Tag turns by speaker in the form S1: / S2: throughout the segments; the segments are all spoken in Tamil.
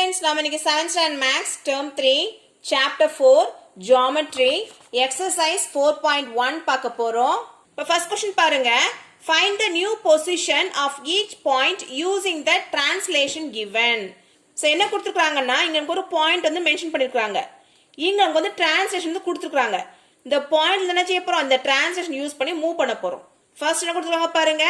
S1: students, நாம் இன்னைக்கு Science and Maths Term 3 Chapter 4 Geometry Exercise 4.1 பார்க்க போறோம். இப்போ first question பாருங்க. Find the new position of each point using the translation given. So என்ன கொடுத்திருக்காங்கன்னா இங்க ஒரு பாயிண்ட் வந்து மென்ஷன் பண்ணிருக்காங்க. இங்க அங்க வந்து translation வந்து கொடுத்திருக்காங்க. இந்த பாயிண்ட்ல என்ன செய்ய போறோம்? இந்த translation யூஸ் பண்ணி மூவ் பண்ண போறோம். ஃபர்ஸ்ட் என்ன கொடுத்துருக்காங்க பாருங்க,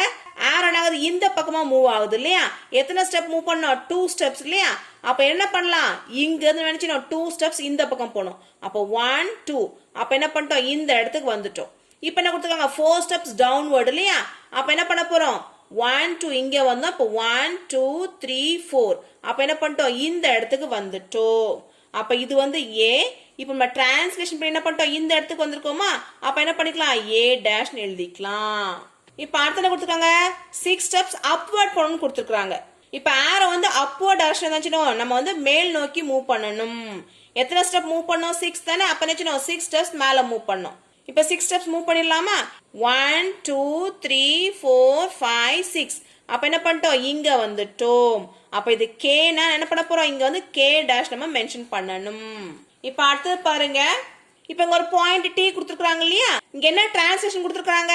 S1: ஆரோ ஆகுது இந்த பக்கமா மூவ் ஆகுது இல்லையா? எத்தனை ஸ்டெப் மூவ் பண்ணோம்? 2 ஸ்டெப்ஸ் இல்லையா? அப்ப என்ன பண்ணலாம்? இங்க இருந்து நினைச்சோம் 2 ஸ்டெப்ஸ் இந்த பக்கம் போனோம். அப்போ 1 2 அப்ப என்ன பண்ணிட்டோம்? இந்த இடத்துக்கு வந்துட்டோம். இப்போ என்ன கொடுத்துருக்காங்க? 4 ஸ்டெப்ஸ் டவுன்வர்ட் இல்லையா? அப்ப என்ன பண்ண போறோம்? 1 2 இங்க வந்தோம். அப்போ 1 2 3 4 அப்ப என்ன பண்ணிட்டோம்? இந்த இடத்துக்கு வந்துட்டோம். அப்ப இது வந்து A. இப்போ நம்ம டிரான்ஸ்லேஷன் பண்ணி என்ன பண்ணிட்டோம்? இந்த இடத்துக்கு வந்திருக்கோமா? அப்ப என்ன பண்ணிக்கலாம்? A டேஷ் எழுதிக்கலாம். இப்போ அடுத்து என்ன கொடுத்துருக்காங்க? 6 ஸ்டெப்ஸ் அப்வர்ட் போகணும்னு கொடுத்துருக்காங்க. இப்போ ஆரோ வந்து அப்வர்ட் டைரக்ஷன் இருந்துச்சுனோ நம்ம வந்து மேல் நோக்கி மூவ் பண்ணணும். எத்தனை ஸ்டெப் மூவ் பண்ணோம்? 6 தானே? அப்ப என்னச்சுனோ 6 ஸ்டெப்ஸ் மேல மூவ் பண்ணோம். இப்போ 6 ஸ்டெப்ஸ் மூவ் பண்ணிடலாமா? 1 2 3 4 5 6 அப்ப என்ன பண்ணிட்டோம்? இங்க வந்துட்டோம். அப்ப இது K னா என்ன பண்ண போறோம்? இங்க வந்து K டேஷ் நம்ம மென்ஷன் பண்ணணும். இப்ப அடுத்து பாருங்க, இப்ப இங்க ஒரு பாயிண்ட் T கொடுத்துருக்காங்க இல்லையா? இங்க என்ன டிரான்ஸ்லேஷன் கொடுத்துருக்காங்க?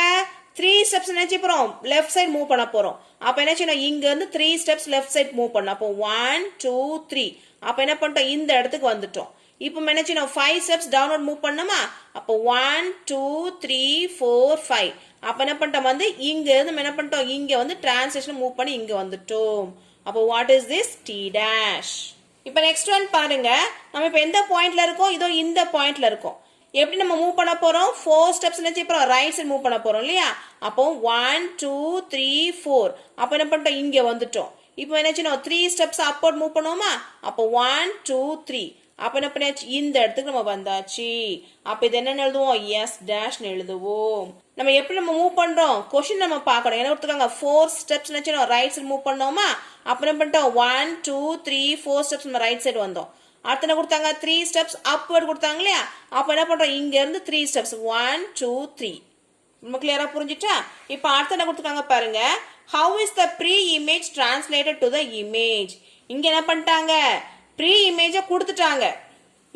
S1: 3 ஸ்டெப்ஸ் என்ன செய்ய போறோம்? லெஃப்ட் சைடு மூவ் பண்ண போறோம். அப்ப என்ன செய்யணும்? இங்க இருந்து 3 ஸ்டெப்ஸ் லெஃப்ட் சைடு மூவ் பண்ணோம். அப்போ 1 2 3 அப்ப என்ன பண்ணிட்டோம்? இந்த இடத்துக்கு வந்துட்டோம். இப்போ என்ன செய்யணும்? 5 ஸ்டெப்ஸ் டவுன்வர்ட் மூவ் பண்ணோமா? அப்போ 1 2 3 4 5 அப்ப என்ன பண்ணிட்டோம்? வந்து இங்க இருந்து என்ன பண்ணிட்டோம்? இங்க வந்து டிரான்ஸ்லேஷன் மூவ் பண்ணி இங்க வந்துட்டோம். அப்போ what is this? T dash. இப்போ நெக்ஸ்ட் ஒன் பாருங்க, நம்ம இப்போ எந்த பாயிண்ட்ல இருக்கோம்? இதோ இந்த பாயிண்ட்ல இருக்கோம். எப்படி நம்ம மூவ் பண்ண போறோம்? 4 ஸ்டெப்ஸ் என்ன செய்ய போறோம்? ரைட் சைடு மூவ் பண்ண போறோம் இல்லையா? அப்போ 1 2 3 4 அப்ப என்ன பண்ணிட்டோம்? இங்க வந்துட்டோம். இப்போ என்ன செய்யணும்? 3 ஸ்டெப்ஸ் அப்வர்ட் மூவ் பண்ணுவோமா? அப்போ 1 2 3 அப்ப என்ன பண்ணியாச்சு? இந்த இடத்துக்கு நம்ம வந்தாச்சு. அப்ப இது என்ன எழுதுவோம்? S டேஷ் எழுதுவோம். நம்ம எப்படி நம்ம மூவ் பண்றோம்? क्वेश्चन நம்ம பார்க்கணும். என்ன கொடுத்துருக்காங்க? 4 ஸ்டெப்ஸ் நினைச்சோம் ரைட் சைடு மூவ் பண்ணோமா? அப்ப என்ன பண்ணிட்டோம்? 1 2 3 4 ஸ்டெப்ஸ் நம்ம ரைட் சைடு வந்தோம். அடுத்து என்ன கொடுத்தாங்க? 3 ஸ்டெப்ஸ் அப்வர்ட் கொடுத்தாங்க இல்லையா? அப்ப என்ன பண்றோம்? இங்க இருந்து 3 ஸ்டெப்ஸ் 1 2 3 நம்ம கிளியரா புரிஞ்சுட்டா? இப்ப அடுத்து என்ன கொடுத்துருக்காங்க பாருங்க, how is the pre-image translated to the image? இங்க என்ன பண்ணிட்டாங்க? ப்ரீ இமேஜை கொடுத்துட்டாங்க.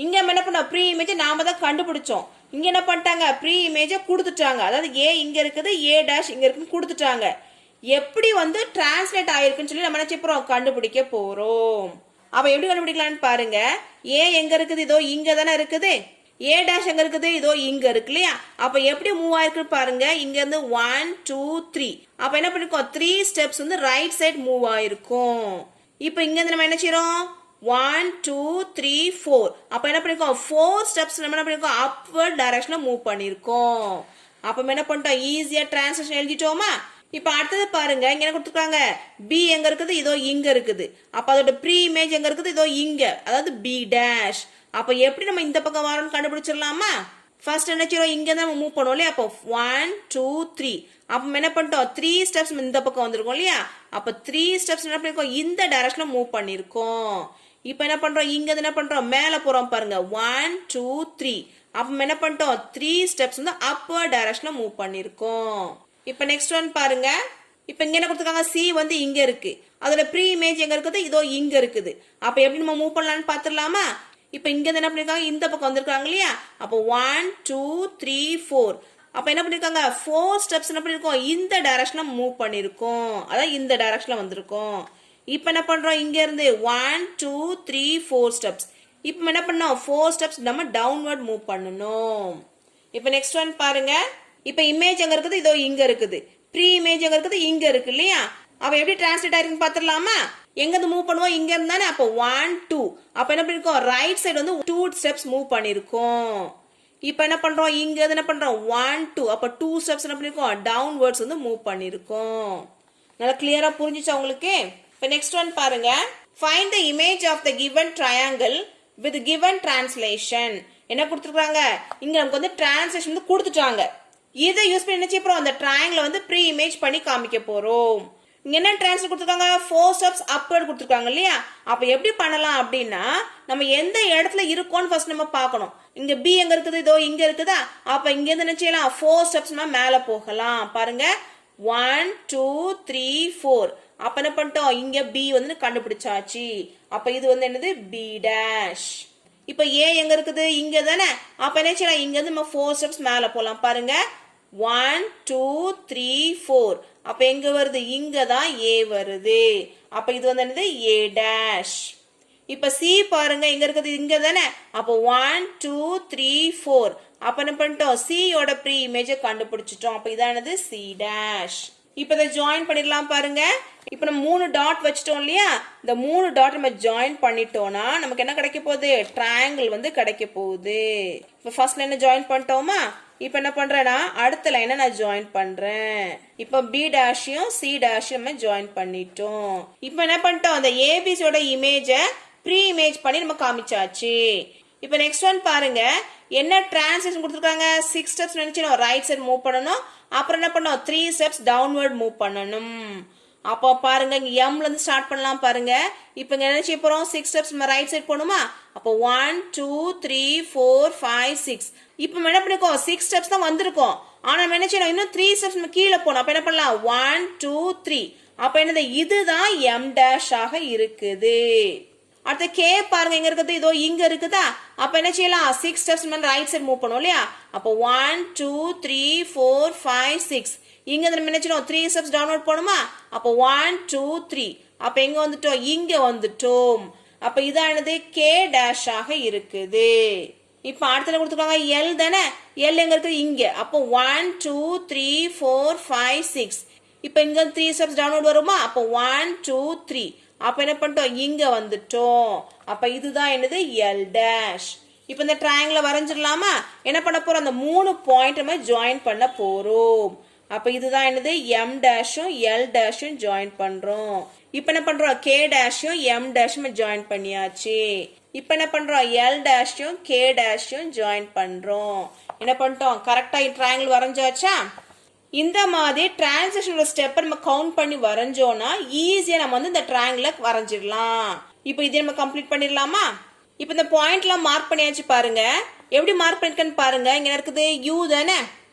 S1: இங்க என்ன பண்ணோம்? ப்ரீ இமேஜை நாம தான் கண்டுபிடிச்சோம். இங்க என்ன பண்ணிட்டாங்க? ப்ரீ இமேஜை கொடுத்துட்டாங்க. அதாவது A இங்க இருக்குது, A டேஷ் இங்க இருக்குன்னு கொடுத்துட்டாங்க. எப்படி வந்து டிரான்ஸ்லேட் ஆயிருக்குன்னு சொல்லி நம்ம என்ன செய்ய போறோம்? கண்டுபிடிக்க போறோம். அப்ப எப்படி கண்டுபிடிக்கலாம்னு பாருங்க. A எங்க இருக்குது? இதோ இங்க தானே இருக்குது. A டேஷ் எங்க இருக்குது? இதோ இங்க இருக்கு இல்லையா? அப்ப எப்படி மூவ் ஆயிருக்குன்னு பாருங்க. இங்க இருந்து 1 2 3 அப்ப என்ன பண்ணிருக்கோம்? 3 ஸ்டெப்ஸ் வந்து ரைட் சைடு மூவ் ஆயிருக்கும். இப்போ இங்க இருந்து நம்ம என்ன செய்யறோம்? 1 2 3 4 அப்ப என்ன பண்ணிருக்கோம்? 4 ஸ்டெப்ஸ் நம்ம என்ன பண்ணிருக்கோம்? அப்வர்ட் டைரக்ஷன்ல மூவ் பண்ணிருக்கோம். அப்ப என்ன பண்ணிட்டோம்? ஈஸியா டிரான்ஸ்லேஷன் எழுதிட்டோமா? இப்ப அடுத்தது பாருங்க, இங்க என்ன கொடுத்துருக்காங்க? B எங்க இருக்குது? இதோ இங்க இருக்குது. அப்ப அதோட ப்ரீ இமேஜ் எங்க இருக்குது? இதோ இங்க, அதாவது B டேஷ். அப்ப எப்படி நம்ம இந்த பக்கம் வரோம்னு கண்டுபிடிச்சிடலாமா? ஃபர்ஸ்ட் என்ன செய்யறோம்? இங்க தான் நம்ம மூவ் பண்ணுவோம் இல்லையா? அப்போ 1 2 3 அப்ப என்ன பண்ணிட்டோம்? 3 ஸ்டெப்ஸ் இந்த பக்கம் வந்திருக்கோம் இல்லையா? அப்ப 3 ஸ்டெப்ஸ் என்ன பண்ணிருக்கோம்? இந்த டைரக்ஷன்ல மூவ் பண்ணிருக்கோம். இப்போ என்ன பண்றோம்? இங்க என்ன பண்றோம்? மேல போறோம் பாருங்க. 1 2 3 அப்ப என்ன பண்ணிட்டோம்? 3 ஸ்டெப்ஸ் வந்து அப்வர்ட் டைரக்ஷன்ல மூவ் பண்ணிருக்கோம். இப்போ நெக்ஸ்ட் ஒன் பாருங்க. இப்போ இங்க என்ன கொடுத்துருக்காங்க? C வந்து இங்க இருக்கு. அதோட ப்ரீ இமேஜ் எங்க இருக்குது? இதோ இங்க இருக்குது. அப்ப எப்படி நம்ம மூவ் பண்ணலாம்னு பாத்துடலாமா? இப்போ இங்க என்ன பண்ணிருக்காங்க? இந்த பக்கம் வந்திருக்காங்க இல்லையா? அப்போ 1 2 3 4 அப்ப என்ன பண்ணிருக்காங்க? 4 ஸ்டெப்ஸ் என்ன பண்ணிருக்கோம்? இந்த டைரக்ஷன்ல மூவ் பண்ணிருக்கோம். அதான் இந்த டைரக்ஷன்ல வந்திருக்கோம். இப்போ என்ன பண்றோம்? இங்க இருந்து 1 2 3 4 ஸ்டெப்ஸ். இப்போ என்ன பண்ணோம்? 4 ஸ்டெப்ஸ் நம்ம டவுன்வர்ட் மூவ் பண்ணணும். இப்போ நெக்ஸ்ட் ஒன் பாருங்க. இப்போ இமேஜ் எங்க இருக்குது? இதோ இங்க இருக்குது. ப்ரீ இமேஜ் எங்க இருக்குது? இங்க இருக்கு இல்லையா? அப்ப எப்படி டிரான்ஸ்லேட் ஆயிருக்குன்னு பாத்துடலாமா? எங்க இருந்து மூவ் பண்ணுவோம்? இங்க இருந்து தானே? அப்போ 1 2 அப்ப என்ன பண்ணிருக்கோம்? ரைட் சைடு வந்து 2 ஸ்டெப்ஸ் மூவ் பண்ணிருக்கோம். இப்போ என்ன பண்றோம்? இங்க இருந்து என்ன பண்றோம்? 1 2 அப்ப 2 ஸ்டெப்ஸ் என்ன பண்ணிருக்கோம்? டவுன்வர்ட்ஸ் வந்து மூவ் பண்ணிருக்கோம். நல்லா கிளியரா புரிஞ்சுச்சா உங்களுக்கு? இப்போ நெக்ஸ்ட் ஒன் பாருங்க. Find the image of the given triangle with given translation. என்ன கொடுத்துருக்காங்க? இங்க நமக்கு வந்து டிரான்ஸ்லேஷன் வந்து கொடுத்துட்டாங்க. இதை யூஸ் பண்ணி என்ன செய்ய போறோம்? அந்த ட்ரையாங்கிளை வந்து ப்ரீ இமேஜ் பண்ணி காமிக்க போறோம். இங்க என்ன டிரான்ஸ்லேட் கொடுத்துருக்காங்க? 4 ஸ்டெப்ஸ் அப்வர்ட் கொடுத்துருக்காங்க இல்லையா? அப்ப எப்படி பண்ணலாம் அப்படின்னா, நம்ம எந்த இடத்துல இருக்கோம்னு ஃபர்ஸ்ட் நம்ம பார்க்கணும். இங்க B எங்க இருக்குது? இதோ இங்க இருக்குதா? அப்ப இங்க இருந்து என்ன செய்யலாம்? 4 ஸ்டெப்ஸ் நம்ம மேல போகலாம். பாருங்க 1 2 3 4 அப்ப என்ன பண்ணிட்டோம் இங்க பி வந்து கண்டுபிடிச்சாச்சு. அப்ப இது வந்து என்னது பி டேஷ். இப்ப ஏ எங்க இருக்குது இங்க தானே. அப்ப என்ன செய்யலாம் இங்க இருந்து நம்ம 4 ஸ்டெப்ஸ் மேல போலாம் பாருங்க. 1 2 3 4. அப்ப எங்க வருது இங்க தான் ஏ வருது. அப்ப இது வந்து என்னது ஏ டேஷ். இப்ப சி பாருங்க எங்க இருக்குது இங்க தானே. அப்ப 1 2 3 4. அப்ப என்ன பண்ணிட்டோம் சி யோட ப்ரீ இமேஜை கண்டுபிடிச்சிட்டோம். அப்ப இதானது சி டேஷ். இப்ப இதை ஜாயின் பண்ணிடலாம் பாருங்க. இப்ப நம்ம 3 டாட் வச்சிட்டோம் இல்லையா. இந்த 3 டாட் நம்ம ஜாயின் பண்ணிட்டோம்னா நமக்கு என்ன கிடைக்க போகுது ட்ரையாங்கிள் வந்து கிடைக்க போகுது. இப்ப ஃபர்ஸ்ட் லைனை ஜாயின் பண்ணிட்டோமா. இப்ப என்ன பண்றேன்னா அடுத்த லைனை நான் ஜாயின் பண்றேன். இப்ப பி டேஷையும் சி டேஷையும் நம்ம ஜாயின் பண்ணிட்டோம். இப்ப என்ன பண்ணிட்டோம் அந்த ஏபிசியோட இமேஜை ப்ரீ இமேஜ் பண்ணி நம்ம காமிச்சாச்சு. இப்ப நெக்ஸ்ட் ஒன் பாருங்க. என்ன டிரான்ஸ்லேஷன் கொடுத்துருக்காங்க 6 ஸ்டெப்ஸ் நினைச்சு ரைட் சைடு மூவ் பண்ணணும். அப்புறம் என்ன பண்ணோம் 3 ஸ்டெப்ஸ் டவுன்வர்ட் மூவ் பண்ணணும். அப்போ பாருங்க இங்க எம்ல இருந்து ஸ்டார்ட் பண்ணலாம் பாருங்க. இப்போ இங்க என்ன செய்ய போறோம் 6 ஸ்டெப்ஸ் நம்ம ரைட் சைடு போணுமா. அப்போ 1 2 3 4 5 6. இப்போ நம்ம என்ன பண்ணிருக்கோம் 6 ஸ்டெப்ஸ் தான் வந்திருக்கோம். ஆனா நம்ம என்ன செய்யணும் இன்னும் 3 ஸ்டெப்ஸ் நம்ம கீழே போகணும். அப்ப என்ன பண்ணலாம் 1 2 3. அப்ப என்னது இதுதான் எம் டேஷ் ஆக இருக்குது. அடுத்த கே பாருங்க எங்க இருக்குது இதோ இங்க இருக்குதா. அப்ப என்ன செய்யலாம் 6 ஸ்டெப்ஸ் நம்ம ரைட் சைடு மூவ் பண்ணுவோம் இல்லையா. அப்போ 1 2 3 4 5 6. இங்க நம்ம என்ன செய்யணும் 3 ஸ்டெப்ஸ் டவுன்வர்ட் போணுமா. அப்போ 1 2 3. அப்ப எங்க வந்துட்டோம் இங்க வந்துட்டோம். அப்ப இதானது கே டேஷ் ஆக இருக்குது. இப்ப அடுத்த கொடுத்துருக்காங்க எல் தானே. எல் எங்க இருக்குது இங்க. அப்போ 1 2 3 4 5 6. இப்ப இங்க 3 ஸ்டெப்ஸ் டவுன்வர்ட் வருமா. அப்போ 1 2 3. அப்ப என்ன பண்ணிட்டோம் இங்க வந்துட்டோம். அப்ப இதுதான் என்னது எல் டேஷ். இப்ப இந்த ட்ரையாங்கிளை வரைஞ்சிடலாமா. என்ன பண்ண போறோம் அந்த 3 பாயிண்ட் நம்ம ஜாயின் பண்ண போறோம். அப்ப இதுதான் என்னது எம் டேஷும் எல் டேஷும் ஜாயின் பண்றோம். இப்ப என்ன பண்றோம் கே டேஷும் எம் டேஷும் ஜாயின் பண்ணியாச்சு. இப்ப என்ன பண்றோம் எல் டேஷும் கே டேஷும் ஜாயின் பண்றோம். என்ன பண்ணிட்டோம் கரெக்டா ட்ரையாங்கிள் வரைஞ்சாச்சா. இந்த மாதிரி டிரான்ஸ்லேஷனோட ஸ்டெப்பை நம்ம கவுண்ட் பண்ணி வரைஞ்சோம்னா ஈஸியா நம்ம வந்து இந்த ட்ரையாங்கிளை வரைஞ்சிடலாம். இப்போ இதை நம்ம கம்ப்ளீட் பண்ணிடலாமா. இப்போ இந்த பாயிண்ட்லாம் மார்க் பண்ணியாச்சு பாருங்க. எப்படி மார்க் பண்ணிருக்கேன்னு பாருங்க. இங்க இருக்குது யூ தானே.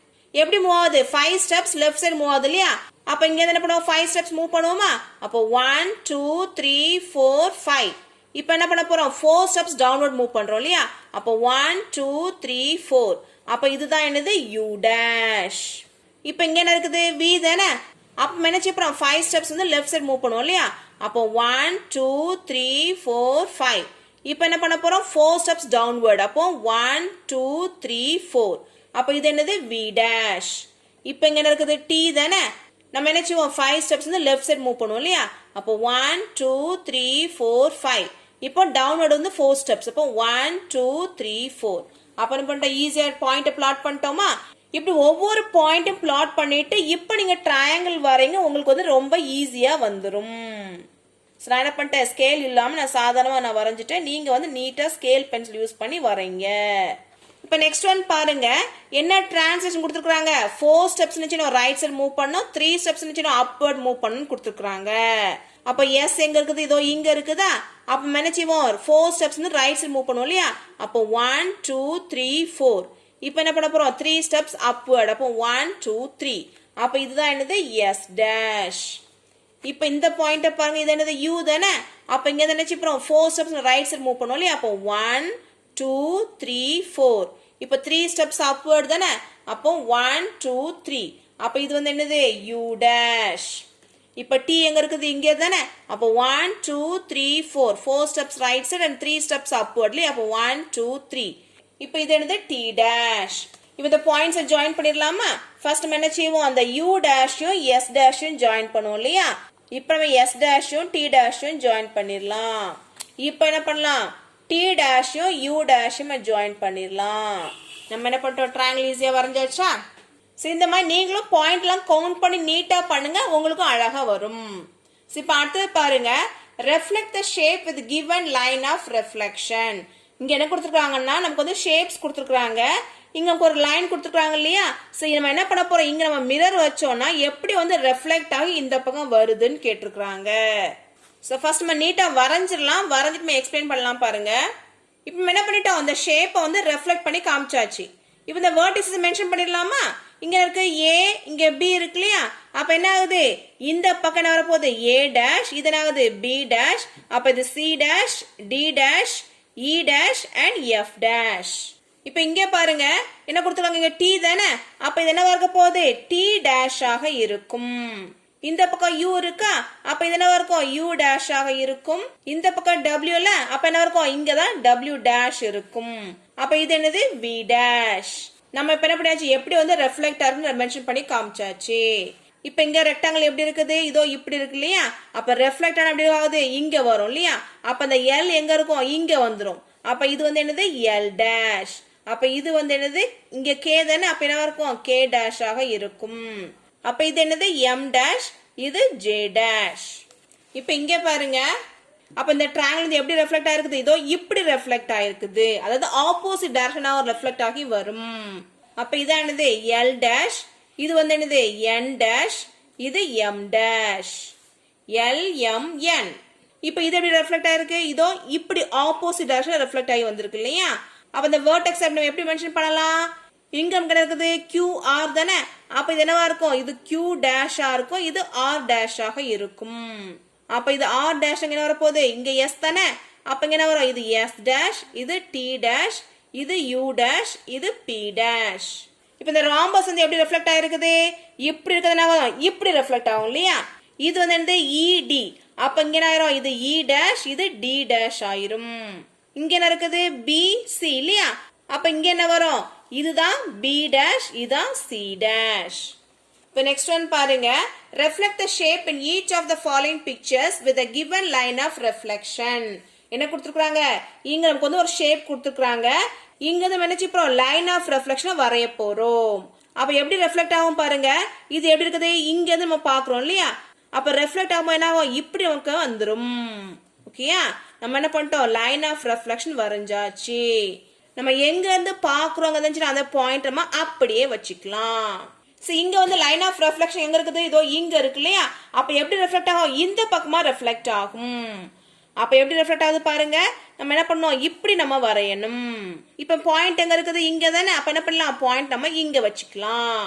S1: எப்படி மூவ் ஆகுது 5 ஸ்டெப்ஸ் லெஃப்ட் சைடு மூவ் ஆகுது இல்லையா. அப்ப இங்க என்ன பண்ணுவோம் 5 ஸ்டெப்ஸ் மூவ் பண்ணுவோமா. அப்போ 1 2 3 4 5. இப்போ என்ன பண்ண போறோம் 4 ஸ்டெப்ஸ் டவுன்வர்ட் மூவ் பண்றோம் இல்லையா. அப்போ 1 2 3 4. அப்ப இதுதான் என்னது யூ டேஷ். இப்போ இங்க என்ன இருக்குது வி தானே. அப்ப என்ன செய்யறோம் 5 ஸ்டெப்ஸ் வந்து லெஃப்ட் சைடு மூவ் பண்ணுவோம் இல்லையா. அப்போ 1 2 3 4 5. இப்போ என்ன பண்ண போறோம் 4 ஸ்டெப்ஸ் டவுன்வர்ட். அப்போ 1 2 3 4. அப்ப இது என்னது வி டேஷ். இப்போ இங்க என்ன இருக்குது டி தானே. நம்ம என்ன செய்வோம் 5 ஸ்டெப்ஸ் வந்து லெஃப்ட் சைடு மூவ் பண்ணுவோம் இல்லையா. அப்போ 1 2 3 4 5. இப்போ டவுன்வர்ட் வந்து 4 ஸ்டெப்ஸ். அப்போ 1 2 3 4. அப்ப என்ன பண்ணிட்டோம் ஈஸியா பாயிண்ட் பிளாட் பண்ணிட்டோமா. இப்படி ஒவ்வொரு பாயிண்ட்டும் பிளாட் பண்ணிட்டு இப்போ நீங்க ட்ரையாங்கிள் வரைங்க உங்களுக்கு வந்து ரொம்ப ஈஸியா வந்துடும். நான் என்ன பண்ணிட்டேன் ஸ்கேல் இல்லாம நான் சாதாரணமா நான் வரைஞ்சிட்டேன். நீங்க வந்து நீட்டா ஸ்கேல் பென்சில் யூஸ் பண்ணி வரைங்க. இப்போ நெக்ஸ்ட் ஒன் பாருங்க. என்ன டிரான்ஸ்லேஷன் கொடுத்துருக்காங்க 4 ஸ்டெப்ஸ் ரைட் சைடு மூவ் பண்ணணும் 3 ஸ்டெப்ஸ் அப்வர்ட் மூவ் பண்ணணும் கொடுத்துருக்காங்க. அப்ப எஸ் எங்க இருக்குது இதோ இங்க இருக்குதா. அப்ப என்ன செய்வோம் 4 ஸ்டெப்ஸ் ரைட் சைடு மூவ் பண்ணுவோம் இல்லையா. அப்போ 1 2 3 4. இப்போ என்ன பண்ண போறோம் 3 ஸ்டெப்ஸ் அப்வர்ட். அப்போ 1 2 3. அப்ப இதுதான் என்னது எஸ் டேஷ். இப்போ இந்த பாயிண்ட பாருங்க இது என்னது யூ தானே. அப்ப இங்க என்ன செய்யறோம் 4 ஸ்டெப்ஸ் ரைட் சைடு மூவ் பண்ணுவோம் இல்லையா. அப்போ 1 2 3 4. இப்போ 3 ஸ்டெப்ஸ் அப்வர்ட் தானே. அப்போ 1 2 3. அப்ப இது வந்து என்னது யூ டேஷ். இப்போ டி எங்க இருக்குது இங்க தானே. அப்போ 1 2 3 4. 4 steps right side and 3 steps upwardly. அப்போ 1 2 3. இப்போ இது என்னது டி டேஷ். இப்போ இந்த பாயிண்ட்ஸை ஜாயின் பண்ணிடலாமா. ஃபர்ஸ்ட் நம்ம என்ன செய்வோம் அந்த யூ டேஷும் எஸ் டேஷும் ஜாயின் பண்ணுவோம் இல்லையா. இப்போ நம்ம எஸ் டேஷும் டி டேஷும் ஜாயின் பண்ணிடலாம். இப்போ என்ன பண்ணலாம் டி டேஷும் யூ டேஷும் ஜாயின் பண்ணிடலாம். நம்ம என்ன பண்ணிட்டோம் ட்ரையாங்கிள் ஈஸியா வரைஞ்சாச்சா. சரி இந்த மாதிரி நீங்களும் பாயிண்ட்லாம் கவுண்ட் பண்ணி நீட்டா பண்ணுங்க உங்களுக்கும் அழகா வரும். இப்போ அடுத்தது பாருங்க reflect the shape with given line of reflection. இங்க என்ன கொடுத்துருக்காங்கன்னா நமக்கு வந்து ஷேப்ஸ் கொடுத்துருக்காங்க. இங்க நமக்கு ஒரு லைன் கொடுத்துருக்காங்க இல்லையா. சரி நம்ம என்ன பண்ண போறோம் இங்க நம்ம மிரர் வச்சோம்னா எப்படி வந்து ரெஃப்ளெக்ட் ஆகி இந்த பக்கம் வருதுன்னு கேட்டிருக்காங்க. ஸோ ஃபர்ஸ்ட் நம்ம நீட்டா வரைஞ்சிடலாம். வரைஞ்சிட்டு நம்ம எக்ஸ்பிளைன் பண்ணலாம் பாருங்க. இப்போ என்ன பண்ணிட்டோம் அந்த ஷேப்பை வந்து ரெஃப்ளெக்ட் பண்ணி காமிச்சாச்சு. இப்போ இந்த வெர்டிசஸ் மென்ஷன் பண்ணிடலாமா? இங்க இருக்கு A, இங்க B இருக்கு இல்லையா? அப்ப என்ன ஆகுது? இந்த பக்கம் என்ன வரப்போகுது? A dash, இது என்ன ஆகுது? B dash, அப்ப இது C dash, D dash, E dash and F dash. இப்போ இங்க பாருங்க என்ன கொடுத்துருக்காங்க? இங்க T தானே, அப்ப இது என்ன இருக்க போகுது? T dash ஆக இருக்கும். இந்த பக்கம் U இருக்கா, அப்ப இது என்ன இருக்கும்? U dash ஆக இருக்கும். இந்த பக்கம் W ல, அப்ப என்ன இருக்கும்? இங்கதான் W dash இருக்கும். அப்ப இது என்னது? V dash. நம்ம இப்ப என்ன பண்ணியாச்சு? எப்படி வந்து ரெஃப்ளெக்ட் ஆகும்னு மென்ஷன் பண்ணி காமிச்சாச்சு. இப்ப இங்க ரெக்டாங்கிள் எப்படி இருக்குது? இதோ இப்படி இருக்கு இல்லையா? அப்ப ரெஃப்ளெக்ட் ஆன எப்படி ஆகுது? இங்க வரும் இல்லையா? அப்ப இந்த L எங்க இருக்கும்? இங்க வந்துரும். அப்ப இது வந்து என்னது? L dash. அப்ப இது வந்து என்னது? இங்க K தானே, அப்ப என்ன இருக்கும்? K dash ஆக இருக்கும். அப்ப இது என்னது? M dash, இது J dash. இப்ப இங்க பாருங்க, அப்ப இந்த ட்ரையாங்கிள் எப்படி ரெஃப்ளெக்ட் ஆயிருக்குது? இதோ இப்படி ரெஃப்ளெக்ட் ஆயிருக்குது. அதாவது ஆப்போசிட் டைரக்ஷனா ரெஃப்ளெக்ட் ஆகி வரும். அப்ப இதான் என்னது? L dash, இது வந்து என்னது? N dash, இது M dash. L M N. இப்ப இது எப்படி ரெஃப்ளெக்ட் ஆயிருக்கு? இதோ இப்படி ஆப்போசிட் டைரக்ஷன்ல ரெஃப்ளெக்ட் ஆகி வந்திருக்கு இல்லையா? அப்ப இந்த வெர்டெக்ஸ் நம்ம எப்படி மென்ஷன் பண்ணலாம்? இங்க நமக்கு இருக்குது QR தானே, அப்ப இது என்னவா இருக்கும்? இது Q dash ஆ இருக்கும், இது R dash ஆக இருக்கும். அப்ப இது R dash எங்க வர போகுது? இங்க S தானே, அப்ப இங்க என்ன வரும்? இது S dash, இது T dash, இது U dash, இது P dash. இப்ப இந்த ராம்பஸ் வந்து எப்படி ரெஃப்ளெக்ட் ஆயிருக்குது? இப்படி இருக்கிறதுனால இப்படி ரெஃப்ளெக்ட் ஆகும் இல்லையா? இது வந்து என்னது? ED. அப்ப இங்க என்ன ஆயிரும்? இது E dash, இது D dash ஆயிரும். இங்க என்ன இருக்குது? BC இல்லையா? அப்ப இங்க என்ன வரும்? இதுதான் B dash, இதுதான் C dash. இப்போ next one பாருங்க. Reflect the shape in each of the following pictures with a given line of reflection. என்ன கொடுத்துருக்காங்க? இங்க நமக்கு வந்து ஒரு ஷேப் கொடுத்துருக்காங்க. இங்க வந்து நினைச்சுப்போம் லைன் ஆஃப் ரெஃப்ளெக்ஷன் வரைய போறோம். அப்ப எப்படி ரெஃப்ளெக்ட் ஆகும் பாருங்க. இது எப்படி இருக்குது? இங்க இருந்து நம்ம பாக்குறோம் இல்லையா? அப்ப ரெஃப்ளெக்ட் ஆகும் என்ன ஆகும்? இப்படி நமக்கு வந்துரும். ஓகேயா? நம்ம என்ன பண்ணிட்டோம்? லைன் ஆஃப் ரெஃப்ளெக்ஷன் வரைஞ்சாச்சு. நம்ம எங்க இருந்து பாக்குறோங்க அந்த பாயிண்ட் நம்ம அப்படியே வச்சுக்கலாம். இங்க வந்து லைன் ஆஃப் ரெஃப்ளெக்ஷன் எங்க இருக்குது? இதோ இங்க இருக்கு இல்லையா? அப்ப எப்படி ரெஃப்ளெக்ட் ஆகும்? இந்த பக்கமா ரெஃப்ளெக்ட் ஆகும். அப்ப எப்படி ரெஃப்ளெக்ட் ஆகுது பாருங்க. நம்ம என்ன பண்ணோம்? இப்படி நம்ம வரையணும். இப்ப பாயிண்ட் எங்க இருக்குது? இங்க தானே. அப்ப என்ன பண்ணலாம்? பாயிண்ட் நம்ம இங்க வச்சுக்கலாம்.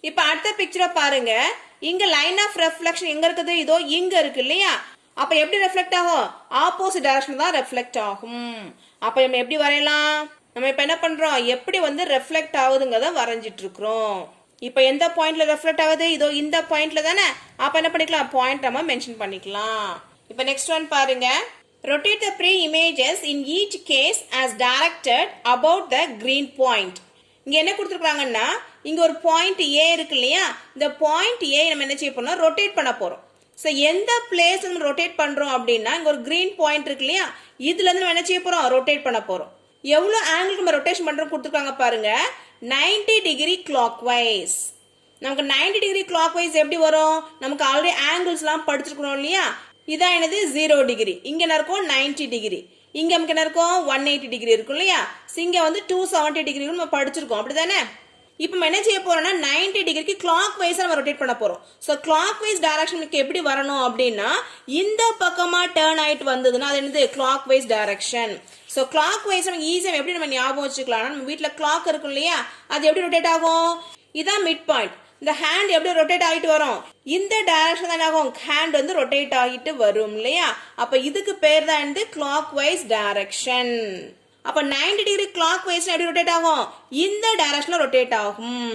S1: இப்ப அடுத்த பிக்சரை பாருங்க. இங்க லைன் ஆஃப் ரெஃப்ளெக்ஷன் எங்க இருக்குது? இதோ இங்க இருக்கு இல்லையா? அப்ப எப்படி ரெஃப்ளெக்ட் ஆகும்? ஆப்போசிட் டைரக்ஷன் தான் ரெஃப்ளெக்ட் ஆகும். அப்ப நம்ம எப்படி வரையலாம்? நம்ம இப்ப என்ன பண்றோம்? எப்படி வந்து ரெஃப்ளெக்ட் ஆகுதுங்கிறத வரைஞ்சிட்டு இருக்கிறோம். இப்ப எந்த பாயிண்ட்ல ரெஃப்ளெக்ட் ஆகுது? இதோ இந்த பாயிண்ட்ல தானே. அப்ப என்ன பண்ணிக்கலாம்? பாயிண்ட் நம்ம மென்ஷன் பண்ணிக்கலாம். இப்ப நெக்ஸ்ட் ஒன் பாருங்க. Rotate the pre images in each case as directed about the green point. இங்க என்ன கொடுத்துருக்காங்கன்னா, இங்க ஒரு பாயிண்ட் A இருக்கு இல்லையா? இந்த பாயிண்ட் A நம்ம என்ன செய்ய போறோம்? ரொட்டேட் பண்ண போறோம். எந்த பிளேஸ் நம்ம ரொட்டேட் பண்றோம் அப்படின்னா, இங்க ஒரு கிரீன் பாயிண்ட் இருக்கு இல்லையா? இதுல இருந்து நம்ம என்ன செய்ய போறோம்? ரொட்டேட் பண்ண போறோம். எவ்வளவு ஆங்கிள் நம்ம ரொட்டேஷன் பண்றோம் கொடுத்துருக்காங்க பாருங்க. 90 டிகிரி clockwise. நமக்கு 90 டிகிரி clockwise எப்படி வரும்? நமக்கு ஆல்ரெடி ஆங்கிள்ஸ் எல்லாம் படிச்சிருக்கோம் இல்லையா? இதான் என்னது? 0 டிகிரி. இங்க என்ன இருக்கும்? 90 டிகிரி. இங்க நமக்கு என்ன இருக்கும்? 180 டிகிரி இருக்கும் இல்லையா? இங்க வந்து 270 டிகிரி நம்ம படிச்சிருக்கோம் அப்படிதானே? இப்போ நம்ம என்ன செய்ய போறோம்னா 90 டிகிரிக்கு கிளாக் வைஸா நம்ம ரொட்டேட் பண்ண போறோம். கிளாக் வைஸ் டைரக்ஷனுக்கு எப்படி வரணும் அப்படின்னா, இந்த பக்கமா டர்ன் ஆயிட்டு வந்ததுன்னா அது என்னது? Clockwise direction. Clockwise நம்ம ஈஸியா எப்படி நம்ம ஞாபகம் வச்சுக்கலாம்? நம்ம வீட்டுல கிளாக் இருக்கும் இல்லையா? அது எப்படி ரொட்டேட் ஆகும்? இதான் மிட் பாயிண்ட். இந்த ஹேண்ட் எப்படி ரொட்டேட் ஆகிட்டு வரும்? இந்த டைரக்ஷன் தான் ஆகும். ஹேண்ட் வந்து ரொட்டேட் ஆகிட்டு வரும் இல்லையா? அப்ப இதுக்கு பேர் தான் வந்து கிளாக் வைஸ் டைரக்ஷன். அப்ப 90 டிகிரி கிளாக் வைஸ் எப்படி ரொட்டேட் ஆகும்? இந்த டைரக்ஷன்ல ரொட்டேட் ஆகும்.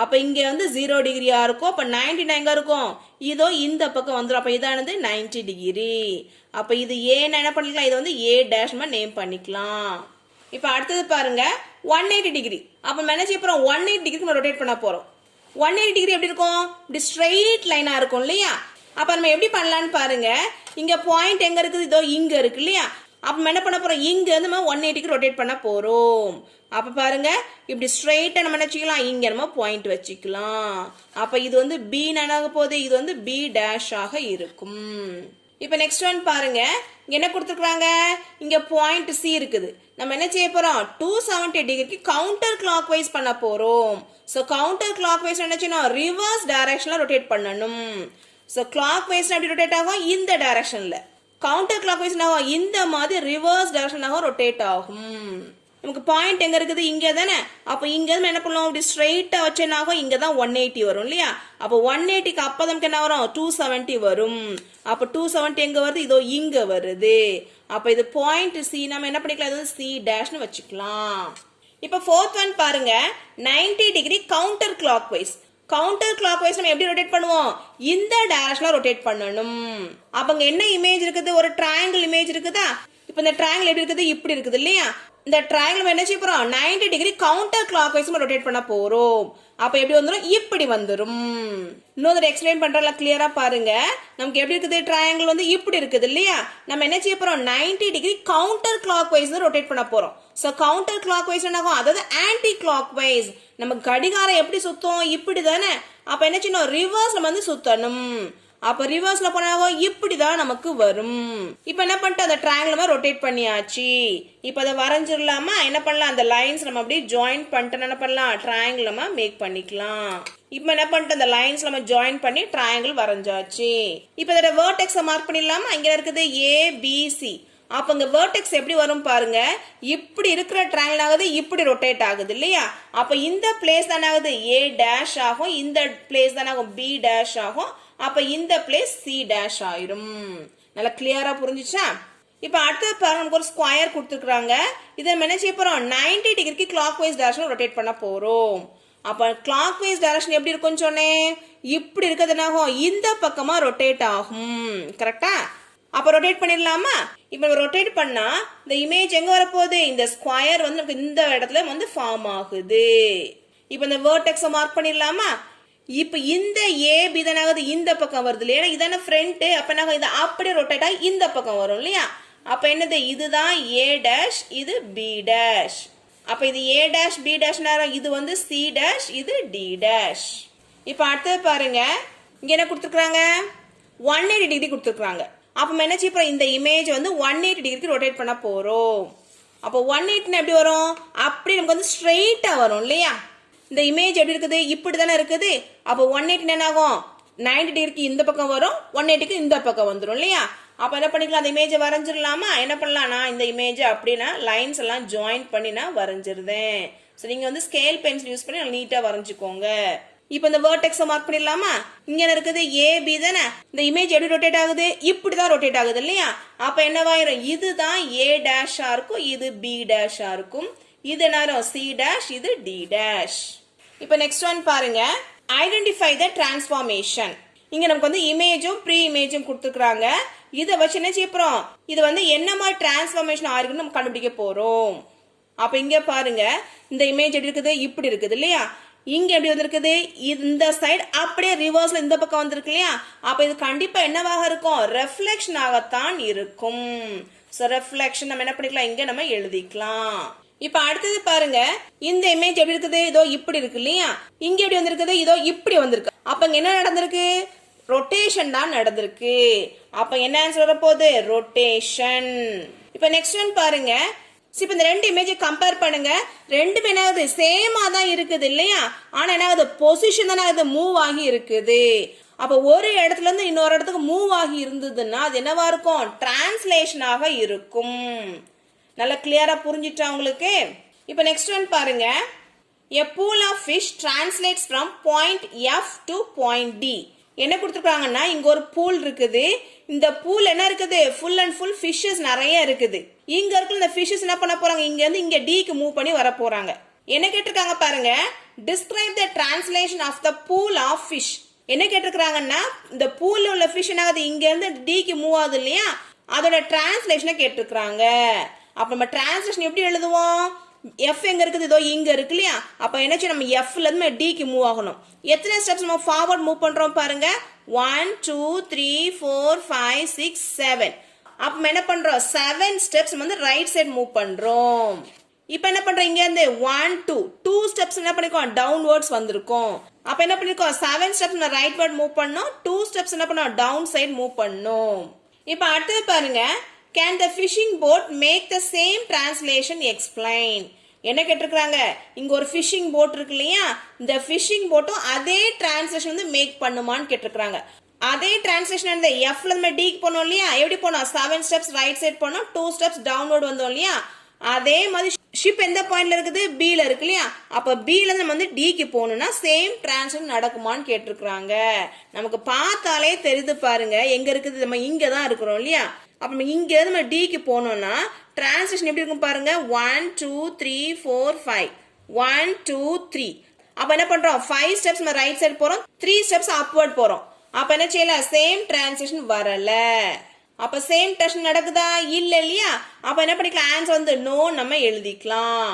S1: அப்ப இங்க வந்து 0 டிகிரியா இருக்கும். அப்ப 90 எங்க இருக்கும்? இதோ இந்த பக்கம் வந்துடும். அப்ப இதானது 90 டிகிரி. அப்ப இது ஏ என்ன பண்ணிக்கலாம்? இது வந்து ஏ டேஷ் நேம் பண்ணிக்கலாம். இப்ப அடுத்தது பாருங்க 180 டிகிரி. அப்ப என்ன செய்ய போறோம்? 180 டிகிரி நம்ம ரொட்டேட் பண்ண போறோம். 180 டிகிரி எப்படி இருக்கும்? இப்படி ஸ்ட்ரெயிட் லைனா இருக்கும் இல்லையா? அப்ப நம்ம எப்படி பண்ணலாம்னு பாருங்க. இங்க பாயிண்ட் எங்க இருக்குது? இதோ இங்க இருக்கு இல்லையா? அப்ப என்ன பண்ண போறோம்? இங்க இருந்து நம்ம 180 ரொட்டேட் பண்ண போறோம். அப்ப பாருங்க இப்படி ஸ்ட்ரெயிட்டா நம்ம என்ன வச்சுக்கலாம்? இங்க நம்ம பாயிண்ட் வச்சுக்கலாம். அப்ப இது வந்து B ஆக போகுது. இது வந்து B டேஷ் ஆக இருக்கும். இப்ப நெக்ஸ்ட் ஒன் பாருங்க. இங்க என்ன கொடுத்துருக்காங்க? இங்க பாயிண்ட் C இருக்குது. நம்ம என்ன செய்ய போறோம்? 270 டிகிரிக்கு கவுண்டர் கிளாக் வைஸ் பண்ண போறோம். கவுண்டர் கிளாக் வைஸ் என்ன செய்யணும்? ரிவர்ஸ் டைரக்ஷன்ல ரொட்டேட் பண்ணணும். கிளாக் வைஸ் எப்படி ரொட்டேட் ஆகும்? இந்த டைரக்ஷன்ல. கவுண்டர் கிளாக் வைஸ் இந்த மாதிரி ரிவர்ஸ் டைரக்ஷனாக ரொட்டேட் ஆகும். நமக்கு பாயிண்ட் எங்க இருக்குது இங்க தானே. அப்ப இங்க இருந்து என்ன பண்ணுவோம், இப்படி ஸ்ட்ரைட்டா வச்சேனாகும் இங்க தான் 180 வரும் இல்லையா. அப்ப 180க்கு அப்ப நமக்கு என்ன வரும், 270 வரும். அப்ப 270 எங்க வருது, இதோ இங்க வருது. அப்ப இது பாயிண்ட் சி, நம்ம என்ன பண்ணிக்கலாம், இது சி டேஷ்னு வச்சுக்கலாம். இப்ப ஃபோர்த் ஒன் பாருங்க, 90 degree counter clockwise. Counter clockwise நம்ம எப்படி ரொட்டேட் பண்ணுவோம், இந்த டைரக்ஷன்ல ரொட்டேட் பண்ணணும். அப்ப அங்க என்ன இமேஜ் இருக்குது, ஒரு ட்ரையாங்கிள் இமேஜ் இருக்குதா. இப்ப இந்த ட்ரையாங்கிள் எப்படி இருக்குது, இப்படி இருக்குது இல்லையா. இந்த ட்ரையாங்கிள் என்ன செய்ய போறோம், 90 degree counter clockwise rotate பண்ண போறோம். அப்ப எப்படி வந்துரும், இப்படி வந்துரும். இன்னொரு எக்ஸ்பிளைன் பண்றதுல கிளியரா பாருங்க. நமக்கு எப்படி இருக்குது, ட்ரையாங்கிள் வந்து இப்படி இருக்குது இல்லையா. நம்ம என்ன செய்ய போறோம், 90 degree counter clockwise rotate பண்ண போறோம். சோ கவுண்டர் கிளாக் வைஸ் என்ன ஆகும், அதாவது ஆன்டி கிளாக் வைஸ். நம்ம கடிகாரம் எப்படி சுத்தும், இப்படி தானே. அப்ப என்ன செய்யணும், ரிவர்ஸ் நம்ம வந்து சுத்தணும். அப்ப ரிவர்ஸ்ல போனாவோ இப்படிதான் நமக்கு வரும். இப்ப என்ன பண்ணிட்டு அந்த ட்ரையாங்கிள் ரொட்டேட் பண்ணியாச்சு. இப்ப அதை வரைஞ்சிடலாமா, என்ன பண்ணலாம், அந்த லைன்ஸ் நம்ம அப்படியே ஜாயின் பண்ணிட்டு என்ன பண்ணலாம், ட்ரையாங்கிள் நம்ம மேக் பண்ணிக்கலாம். இப்ப என்ன பண்ணிட்டு அந்த லைன்ஸ் நம்ம ஜாயின் பண்ணி ட்ரையாங்கிள் வரைஞ்சாச்சு. இப்ப இதோட வெர்டெக்ஸை மார்க் பண்ணிடலாமா, இங்க இருக்குது ஏபிசி. அப்ப இங்க வெர்டெக்ஸ் எப்படி வரும் பாருங்க, இப்படி இருக்கிற ட்ரையாங்கிள் ஆகுது, இப்படி ரொட்டேட் ஆகுது இல்லையா. அப்ப இந்த பிளேஸ் தானே ஆகுது ஏ டேஷ் ஆகும், இந்த பிளேஸ் தானே ஆகும் பி டேஷ் ஆகும். அப்ப இந்த பிளேஸ் சி டேஷ் ஆயிரும். நல்லா கிளியரா புரிஞ்சுச்சா. இப்ப அடுத்தது பாருங்க, நமக்கு ஒரு ஸ்கொயர் கொடுத்துருக்காங்க. இதை நம்ம என்ன செய்ய போறோம், 90 டிகிரிக்கு கிளாக் வைஸ் டைரக்ஷன் ரொட்டேட் பண்ண போறோம். அப்ப கிளாக் வைஸ் டைரக்ஷன் எப்படி இருக்கும்னு சொன்னேன், இப்படி இருக்கிறது என்ன ஆகும், இந்த பக்கமா ரொட்டேட் ஆகும். கரெக்டா. அப்ப ரொட்டேட் பண்ணிடலாமா. இப்ப ரொட்டேட் பண்ணா இந்த இமேஜ் எங்க வரப்போகுது, இந்த ஸ்கொயர் வந்து நமக்கு இந்த இடத்துல வந்து ஃபார்ம் ஆகுது. இப்ப இந்த வெர்டெக்ஸை மார்க் பண்ணிடலாமா. இப்ப இந்த ஏபி தானே இந்த பக்கம் வருது இல்லையா, இதான ஃப்ரண்ட். அப்ப என்ன இது அப்படியே ரொட்டேட் ஆகி இந்த பக்கம் வரும் இல்லையா. அப்ப என்னது, இதுதான் ஏ டேஷ், இது பி டேஷ். அப்ப இது ஏ டேஷ் பி டேஷ், இது வந்து சி டேஷ், இது டி டேஷ். இப்ப அடுத்தது பாருங்க, இங்க என்ன கொடுத்துருக்காங்க, 180 டிகிரி கொடுத்துருக்காங்க. அப்ப என்ன செய்ய, இந்த இமேஜ் வந்து 180 டிகிரிக்கு ரொட்டேட் பண்ண போறோம். அப்போ 180 எப்படி வரும், அப்படி நமக்கு வந்து ஸ்ட்ரெயிட்டா வரும் இல்லையா. இந்த இமேஜ் எப்படி இருக்குது, இப்படி தானே இருக்குது. அப்போ 180 என்ன ஆகும், 90 டிகிரிக்கு இந்த பக்கம் வரும், 180க்கு இந்த பக்கம் வந்துடும் இல்லையா. அப்ப என்ன பண்ணிக்கலாம், அந்த இமேஜை வரைஞ்சிடலாமா. என்ன பண்ணலாம், நான் இந்த இமேஜ் அப்படின்னா லைன்ஸ் எல்லாம் ஜாயின் பண்ணி நான் வரைஞ்சிருந்தேன். ஸோ நீங்க வந்து ஸ்கேல் பென்சில் யூஸ் பண்ணி நீட்டா வரைஞ்சுக்கோங்க. இப்ப இந்த வெர்டெக்ஸை மார்க் பண்ணிடலாமா. இங்க என்ன இருக்குது, ஏபி தானே. இந்த இமேஜ் எப்படி ரொட்டேட் ஆகுது, இப்படிதான் ரொட்டேட் ஆகுது இல்லையா. அப்ப என்னவாயிரும், இதுதான் ஏ டேஷா இருக்கும், இது பி டேஷா இருக்கும், இது என்ன சி டேஷ், இது டி டேஷ். இப்ப நெக்ஸ்ட் ஒன் பாருங்க, ஐடென்டிஃபை த டிரான்ஸ்ஃபார்மேஷன். இங்க நமக்கு வந்து இமேஜும் ப்ரீ இமேஜும் கொடுத்துருக்காங்க. இதை வச்சு என்ன செய்ய போறோம், இது வந்து என்ன மாதிரி டிரான்ஸ்ஃபார்மேஷன் ஆயிருக்குன்னு நம்ம கண்டுபிடிக்க போறோம். அப்ப இங்க பாருங்க, இந்த இமேஜ் எப்படி இருக்குது, இப்படி இருக்குது இல்லையா. இங்க எப்படி வந்திருக்குது, இந்த சைடு அப்படியே ரிவர்ஸ்ல இந்த பக்கம் வந்திருக்கு இல்லையா. அப்ப இது கண்டிப்பா என்னவாக இருக்கும், ரெஃப்ளெக்ஷன் ஆகத்தான் இருக்கும். சோ ரெஃப்ளெக்ஷன் நம்ம என்ன பண்ணிக்கலாம், இங்க நம்ம எழுதிக்கலாம். இப்ப அடுத்தது பாருங்க, இந்த இமேஜ் எப்படி இருக்குது, இதோ இப்படி இருக்கு இல்லையா. இங்க எப்படி வந்திருக்குது, இதோ இப்படி வந்திருக்கு. அப்ப இங்க என்ன நடந்திருக்கு, ரொட்டேஷன் தான் நடந்திருக்கு. அப்ப என்ன ஆன்சர் வரப்போகுது, ரொட்டேஷன். இப்ப நெக்ஸ்ட் ஒன் பாருங்க, இப்ப இந்த ரெண்டு இமேஜை கம்பேர் பண்ணுங்க. ரெண்டுமே என்ன ஆகுது, சேமா தான் இருக்குது இல்லையா. ஆனா என்ன ஆகுது, பொசிஷன் தானே ஆகுது, மூவ் ஆகி இருக்குது. அப்ப ஒரு இடத்துல இருந்து இன்னொரு இடத்துக்கு மூவ் ஆகி இருந்ததுன்னா அது என்னவா இருக்கும், டிரான்ஸ்லேஷனாக இருக்கும். நல்லா கிளியரா புரிஞ்சிட்டா உங்களுக்கு. இப்ப நெக்ஸ்ட் ஒன் பாருங்க, a pool of fish translates from point F to point D. என்ன கொடுத்துருக்காங்கன்னா, இங்க ஒரு பூல் இருக்குது. இந்த பூல் என்ன இருக்குது, ஃபுல் அண்ட் ஃபுல் ஃபிஷஸ் நிறைய இருக்குது. இங்க இருக்கிற இந்த ஃபிஷஸ் என்ன பண்ண போறாங்க, இங்க இருந்து இங்க டிக்கு மூவ் பண்ணி வர போறாங்க. என்ன கேட்டிருக்காங்க பாருங்க, describe the translation of the pool of fish. என்ன கேட்டிருக்காங்கன்னா, இந்த பூல்ல உள்ள ஃபிஷ் என்ன ஆகுது, இங்க இருந்து டிக்கு மூவ் ஆகுது இல்லையா, அதோட டிரான்ஸ்லேஷனை கேட்டிருக்காங்க. அப்ப நம்ம டிரான்ஸ்லேஷன் எப்படி எழுதுவோம், எஃப் எங்க இருக்குது, இதோ இங்க இருக்கு இல்லையா. அப்ப என்ன செய்யணும், நம்ம எஃப்ல இருந்து டிக்கு மூவ் ஆகணும். எத்தனை ஸ்டெப்ஸ் நம்ம ஃபார்வர்ட் மூவ் பண்றோம் பாருங்க, 1 2 3 4 5 6 7. அப்ப என்ன பண்றோம், 7 ஸ்டெப்ஸ் வந்து ரைட் சைடு மூவ் பண்றோம். இப்ப என்ன பண்றோம், இங்க இருந்து 1 2 ஸ்டெப்ஸ் என்ன பண்ணிருக்கோம், டவுன்வர்ட்ஸ் வந்திருக்கோம். அப்ப என்ன பண்ணிருக்கோம், 7 ஸ்டெப்ஸ் ரைட் வேர்ட் மூவ் பண்ணோம், 2 ஸ்டெப்ஸ் என்ன பண்ணோம், டவுன் சைடு மூவ் பண்ணோம். இப்ப அடுத்தது பாருங்க, can the fishing boat make the same translation explain. என்ன கேட்டிருக்காங்க, இங்க ஒரு ஃபிஷிங் போட் இருக்கு இல்லையா, இந்த ஃபிஷிங் போட்டும் அதே டிரான்ஸ்லேஷன் வந்து மேக் பண்ணுமான்னு கேட்டிருக்காங்க. அதே டிரான்ஸ்லேஷன் அந்த எஃப்ல இருந்து டிக்கு போனோம் இல்லையா, எப்படி போனோம், 7 ஸ்டெப்ஸ் ரைட் சைடு போனோம், 2 ஸ்டெப்ஸ் டவுன்வர்ட் வந்தோம் இல்லையா. அதே மாதிரி ஷிப் எந்த பாயிண்ட்ல இருக்குது பில இருக்கு இல்லையா அப்ப பில இருந்து நம்ம வந்து டிக்கு போகணும்னா சேம் டிரான்ஸ்லேஷன் நடக்குமான்னு கேட்டிருக்கிறாங்க நமக்கு பார்த்தாலே தெரியுது பாருங்க எங்க இருக்குது நம்ம இங்க தான் இருக்கிறோம் இல்லையா அப்ப நம்ம இங்க இருந்து நம்ம டிக்கு போனோம்னா டிரான்ஸ்லேஷன் எப்படி இருக்கும் பாருங்க 1 2 3 4 5 1 2 3 அப்ப என்ன பண்றோம் 5 ஸ்டெப்ஸ் நம்ம ரைட் சைடு போறோம் 3 ஸ்டெப்ஸ் அப்வர்ட் போறோம் அப்ப என்ன செய்யலாம் சேம் டிரான்ஸ்லேஷன் வரல அப்ப சேம் டெஸ்ட் நடக்குதா இல்ல இல்லையா அப்ப என்ன பண்ணிக்கலாம் ஆன்சர் வந்து நோ நம்ம எழுதிக்கலாம்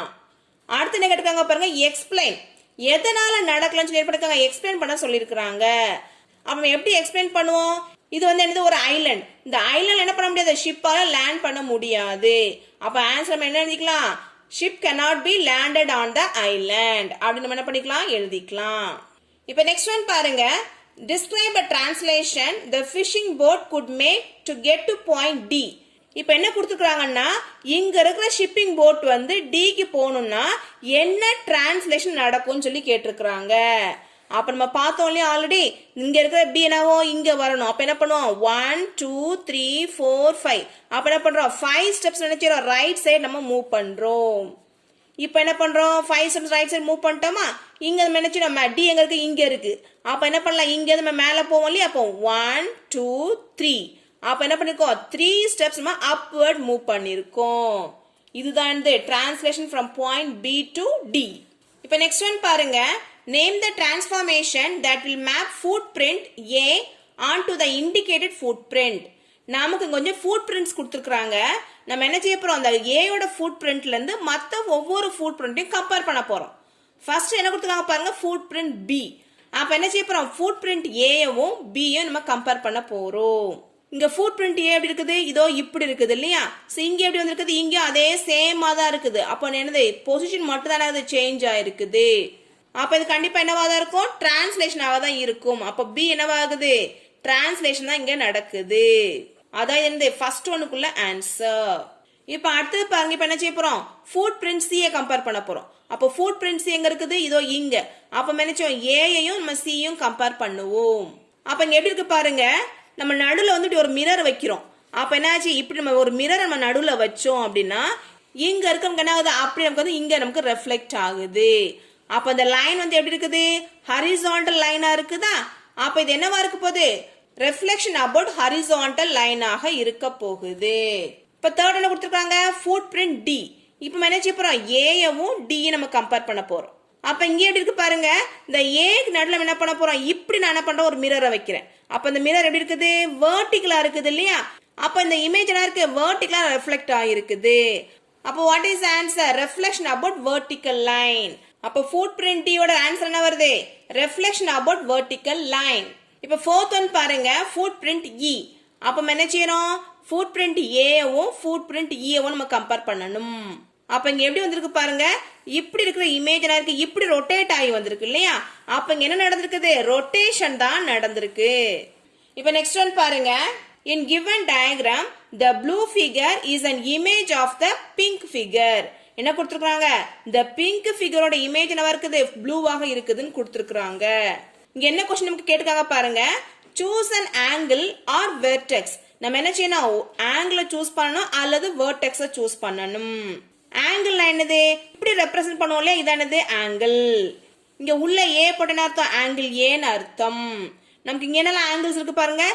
S1: அடுத்து என்ன கேட்டிருக்காங்க பாருங்க எக்ஸ்பிளைன் எதனால நடக்கலன்னு சொல்லி இருக்காங்க எக்ஸ்பிளைன் பண்ண சொல்லியிருக்காங்க அப்ப நம்ம எப்படி எக்ஸ்பிளைன் பண்ணுவோம் இது வந்து என்னது ஒரு ஐலண்ட் இந்த ஐலண்ட் என்ன பண்ண முடியாது ஷிப்பால லேண்ட் பண்ண முடியாது அப்ப ஆன்சர் நம்ம என்ன எழுதிக்கலாம் ship cannot be landed on the island அப்படி நம்ம என்ன பண்ணிக்கலாம் எழுதிக்கலாம் இப்போ நெக்ஸ்ட் ஒன் பாருங்க describe a translation the fishing boat could make to get to point D இப்போ என்ன கொடுத்துருக்காங்கன்னா இங்க இருக்கிற ஷிப்பிங் போட் வந்து டிக்கு போகணும்னா என்ன டிரான்ஸ்லேஷன் நடக்கும்னு சொல்லி கேட்டிருக்கிறாங்க அப்ப நம்ம பார்த்தோம் இல்லையா ஆல்ரெடி இங்க இருக்கிற பி என்னவோ இங்க வரணும் அப்ப என்ன பண்ணுவோம் 1 2 3 4 5 அப்ப என்ன பண்றோம் 5 ஸ்டெப்ஸ் நினைச்சிரோம் ரைட் சைடு நம்ம மூவ் பண்றோம் இப்போ என்ன பண்றோம் 5 ஸ்டெப்ஸ் ரைட் சைடு மூவ் பண்ணிட்டோமா இங்க நம்ம நினைச்சிரோம் டி எங்க இருக்கு இங்க இருக்கு அப்ப என்ன பண்ணலாம் இங்க நம்ம மேல போவோம் இல்லையா அப்போ 1 2 3 அப்ப என்ன பண்ணிருக்கோம் 3 ஸ்டெப்ஸ் நம்ம அப்வர்ட் மூவ் பண்ணிருக்கோம் இதுதான் இந்த translation from point B to D இப்போ நெக்ஸ்ட் ஒன் பாருங்க name the transformation that will map footprint A onto the indicated footprint நமக்கு கொஞ்சம் ஃபுட் பிரிண்ட்ஸ் கொடுத்துருக்காங்க நம்ம என்ன செய்ய போறோம் அந்த ஏயோட ஃபுட் பிரிண்ட்ல இருந்து மற்ற ஒவ்வொரு ஃபுட் பிரிண்ட்டையும் கம்பேர் பண்ண போறோம் ஃபர்ஸ்ட் என்ன கொடுத்துருக்காங்க பாருங்க ஃபுட் பிரிண்ட் பி அப்ப என்ன செய்ய போறோம் ஃபுட் பிரிண்ட் ஏவும் பியும் நம்ம கம்பேர் பண்ண போறோம் இங்க ஃபுட் பிரிண்ட் ஏ எப்படி இருக்குது இதோ இப்படி இருக்குது இல்லையா சோ இங்க எப்படி வந்திருக்குது இங்க அதே சேமா தான் இருக்குது அப்ப என்னது பொசிஷன் மட்டும் தானே அது சேஞ்ச் ஆயிருக்குது அப்ப இது கண்டிப்பா என்னவா தான் இருக்கும் டிரான்ஸ்லேஷனாவா தான் இருக்கும் அப்ப பி என்னவாகுது டிரான்ஸ்லேஷன் தான் இங்க நடக்குது அதான் என்னது ஃபர்ஸ்ட் ஒன்னுக்குள்ள ஆன்சர் இப்ப அடுத்து பாருங்க இப்ப என்ன செய்ய போறோம் ஃபுட் பிரிண்ட் சி கம்பேர் பண்ண போறோம் அப்போ ஃபுட் பிரிண்ட் சி எங்க இருக்குது இதோ இங்க அப்ப நினைச்சோம் ஏயையும் நம்ம சியும் கம்பேர் பண்ணுவோம் அப்ப இங்க எப்படி இருக்கு பாருங்க நம்ம நடுவுல வந்து ஒரு மிரர் வைக்கிறோம் அப்ப என்னாச்சு இப்படி நம்ம ஒரு மிரர் நம்ம நடுவுல வச்சோம் அப்படின்னா இங்க இருக்கவங்க என்ன ஆகுது அப்படி நமக்கு வந்து இங்க நமக்கு ரெஃப்ளெக்ட் ஆகுது அப்ப இந்த லைன் வந்து எப்படி இருக்குது ஹரிசாண்டல் லைனா இருக்குதா அப்ப இது என்னவா இருக்க போகுது ரெஃப்ளெக்ஷன் அபவுட் ஹரிசாண்டல் லைனாக இருக்க போகுது இப்ப தேர்ட் என்ன கொடுத்துருக்காங்க ஃபுட் பிரிண்ட் டி இப்ப என்ன செய்ய போறோம் ஏயவும் டி நம்ம கம்பேர் பண்ண போறோம் அப்ப இங்க எப்படி இருக்கு பாருங்க இந்த ஏக்கு நடுவில் என்ன பண்ண போறோம் இப்படி நான் என்ன பண்றேன் ஒரு மிரரை வைக்கிறேன் அப்ப இந்த மிரர் எப்படி இருக்குது வெர்டிகலா இருக்குது இல்லையா அப்ப இந்த இமேஜ் என்ன இருக்கு வெர்டிகலா ரெஃப்ளெக்ட் ஆகிருக்குது அப்போ what is answer reflection about vertical line அப்ப ஃபுட் பிரிண்ட் டி ஓட ஆன்சர் என்ன வருது ரெஃப்ளெக்ஷன் அபவுட் வெர்டிகல் லைன் இப்ப ஃபோர்த் ஒன் பாருங்க ஃபுட் பிரிண்ட் இ அப்ப என்ன செய்யணும் ஃபுட் பிரிண்ட் ஏவும் ஃபுட் பிரிண்ட் இவும் நம்ம கம்பேர் பண்ணணும் அப்ப இங்க எப்படி வந்திருக்கு பாருங்க இப்படி இருக்கிற இமேஜ் இருக்கு இப்படி ரொட்டேட் ஆகி வந்திருக்கு இல்லையா அப்ப இங்க என்ன நடந்திருக்குது ரொட்டேஷன் தான் நடந்திருக்கு இப்ப நெக்ஸ்ட் ஒன் பாருங்க in given diagram the blue figure is an image of the pink figure என்ன கொடுத்திருக்காங்க the pink figure ஓட இமேஜ் என்னவா இருக்குது ப்ளூவாக இருக்குதுன்னு கொடுத்திருக்காங்க இங்க என்ன क्वेश्चन நமக்கு கேட்காங்க பாருங்க choose an angle or vertex நம்ம என்ன செய்யணும் ஆங்கிள் சூஸ் பண்ணனும் அல்லது வெர்டெக்ஸ சூஸ் பண்ணனும் ஆங்கிள் என்னது இப்படி ரெப்ரசன்ட் பண்ணுவோம்ல இதானது ஆங்கிள் இங்க உள்ள ஏ போட்டன அர்த்தம் ஆங்கிள் ஏன்னு அர்த்தம் நமக்கு இங்க என்னெல்லாம் ஆங்கிள்ஸ் இருக்கு பாருங்க